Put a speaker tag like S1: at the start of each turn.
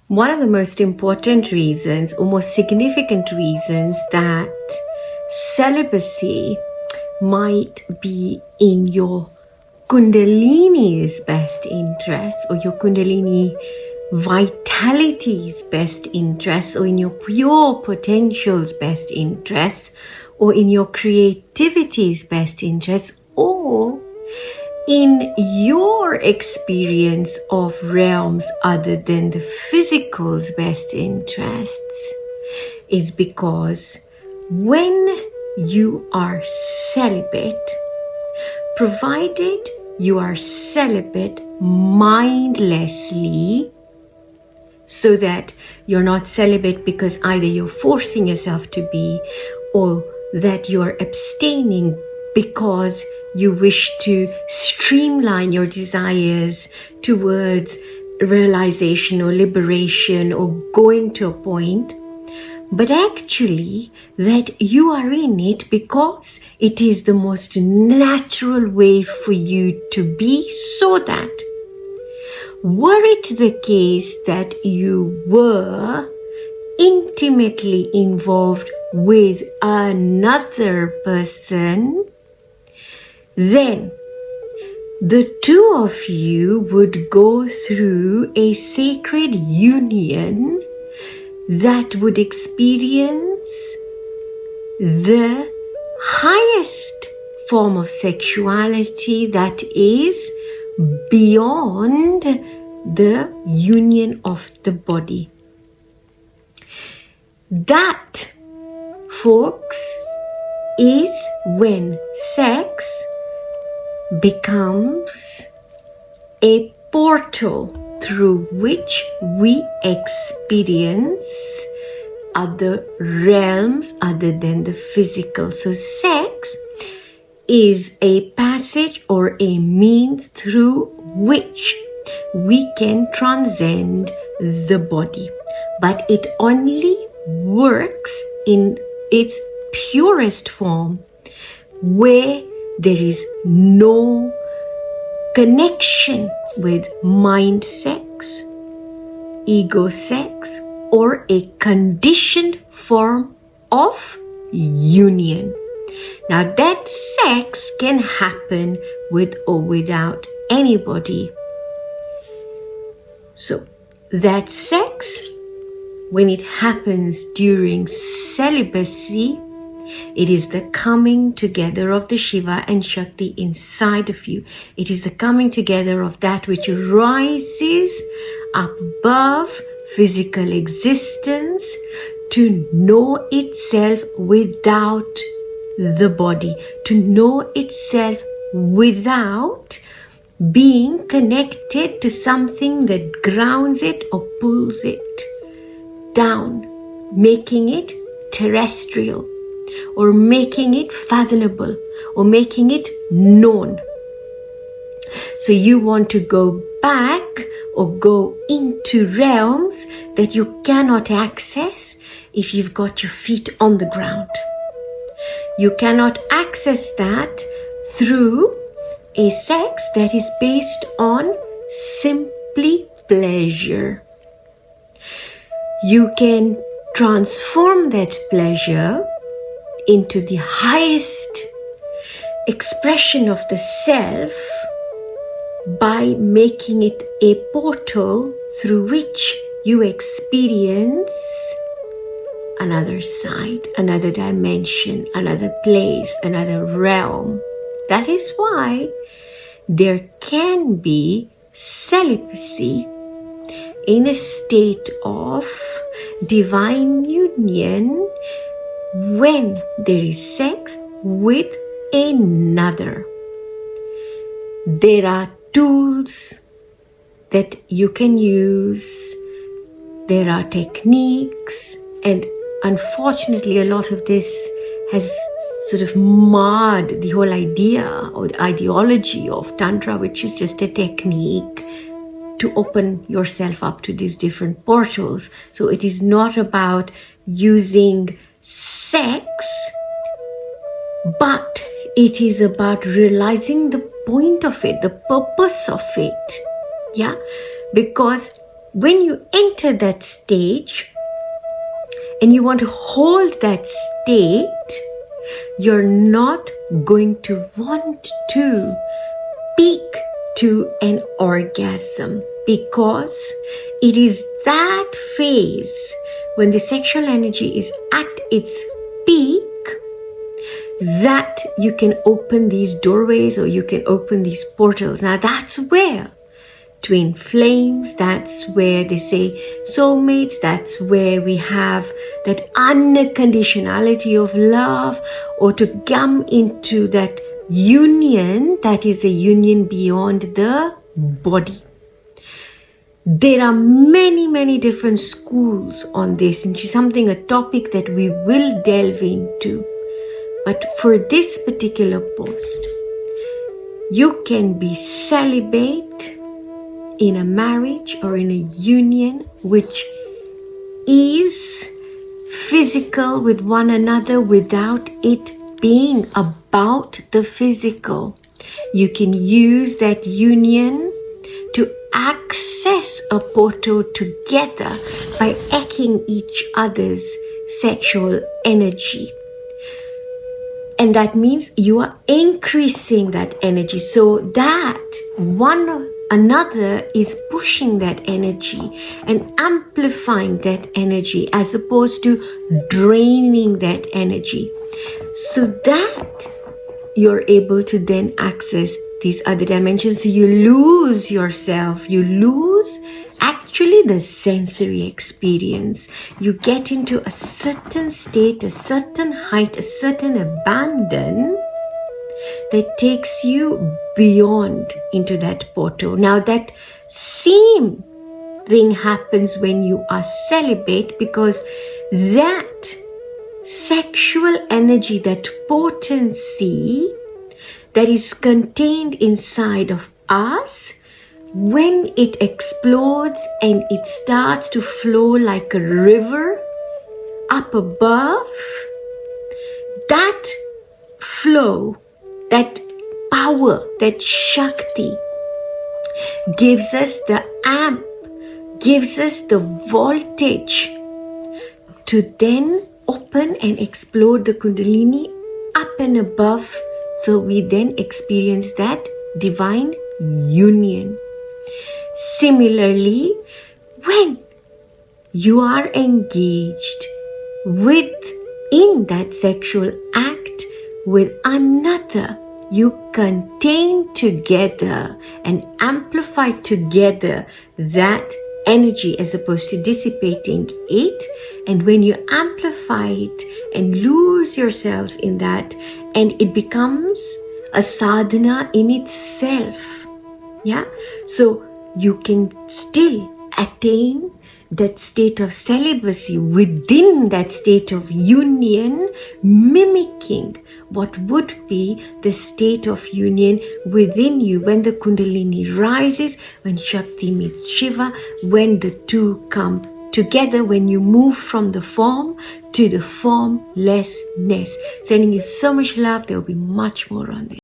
S1: One of the most important reasons or most significant reasons that celibacy might be in your Kundalini's best interest, or your Kundalini vitality's best interest, or in your pure potential's best interest, or in your creativity's best interest, or in your experience of realms other than the physical's best interests, is because when you are celibate, provided you are celibate mindlessly, so that you're not celibate because either you're forcing yourself to be, or that you're abstaining because you wish to streamline your desires towards realization or liberation or going to a point, but actually that you are in it because it is the most natural way for you to be, so that were it the case that you were intimately involved with another person, then the two of you would go through a sacred union that would experience the highest form of sexuality that is beyond the union of the body. That, folks, is when sex becomes a portal through which we experience other realms other than the physical. So sex is a passage or a means through which we can transcend the body, but it only works in its purest form where there is no connection with mind sex, ego sex, or a conditioned form of union. Now that sex can happen with or without anybody. So that sex, when it happens during celibacy, it is the coming together of the Shiva and Shakti inside of you. It is the coming together of that which rises above physical existence to know itself without the body, to know itself without being connected to something that grounds it or pulls it down, making it terrestrial, or making it fathomable, or making it known. So you want to go back or go into realms that you cannot access if you've got your feet on the ground. You cannot access that through a sex that is based on simply pleasure. You can transform that pleasure into the highest expression of the self by making it a portal through which you experience another side, another dimension, another place, another realm. That is why there can be celibacy in a state of divine union when there is sex with another. There are tools that you can use, there are techniques, and unfortunately a lot of this has sort of marred the whole idea or the ideology of Tantra, which is just a technique to open yourself up to these different portals. So it is not about using sex, but it is about realizing the point of it, the purpose of it. Yeah, because when you enter that stage and you want to hold that state, you're not going to want to peak to an orgasm, because it is that phase when the sexual energy is at its peak that you can open these doorways or you can open these portals. Now that's where twin flames, that's where they say soulmates, that's where we have that unconditionality of love, or to come into that union that is a union beyond the body. There are many different schools on this, and it's a topic that we will delve into. But for this particular post, you can be celibate in a marriage or in a union which is physical with one another without it being about the physical. You can use that union to access a portal together by echoing each other's sexual energy. And that means you are increasing that energy, so that one another is pushing that energy and amplifying that energy as opposed to draining that energy, so that you're able to then access these other dimensions. So you lose yourself, you lose actually the sensory experience. You get into a certain state, a certain height, a certain abandon that takes you beyond into that portal. Now that same thing happens when you are celibate, because that sexual energy, that potency that is contained inside of us, when it explodes and it starts to flow like a river up above, that flow, that power, that Shakti gives us the amp, gives us the voltage to then open and explode the Kundalini up and above. So we then experience that divine union. Similarly, when you are engaged within that sexual act with another, you contain together and amplify together that energy as opposed to dissipating it. And when you amplify it and lose yourselves in that, and it becomes a sadhana in itself. Yeah, so you can still attain that state of celibacy within that state of union, mimicking what would be the state of union within you when the Kundalini rises, when Shakti meets Shiva, when the two come together, when you move from the form to the formlessness. Sending you so much love. There will be much more on this.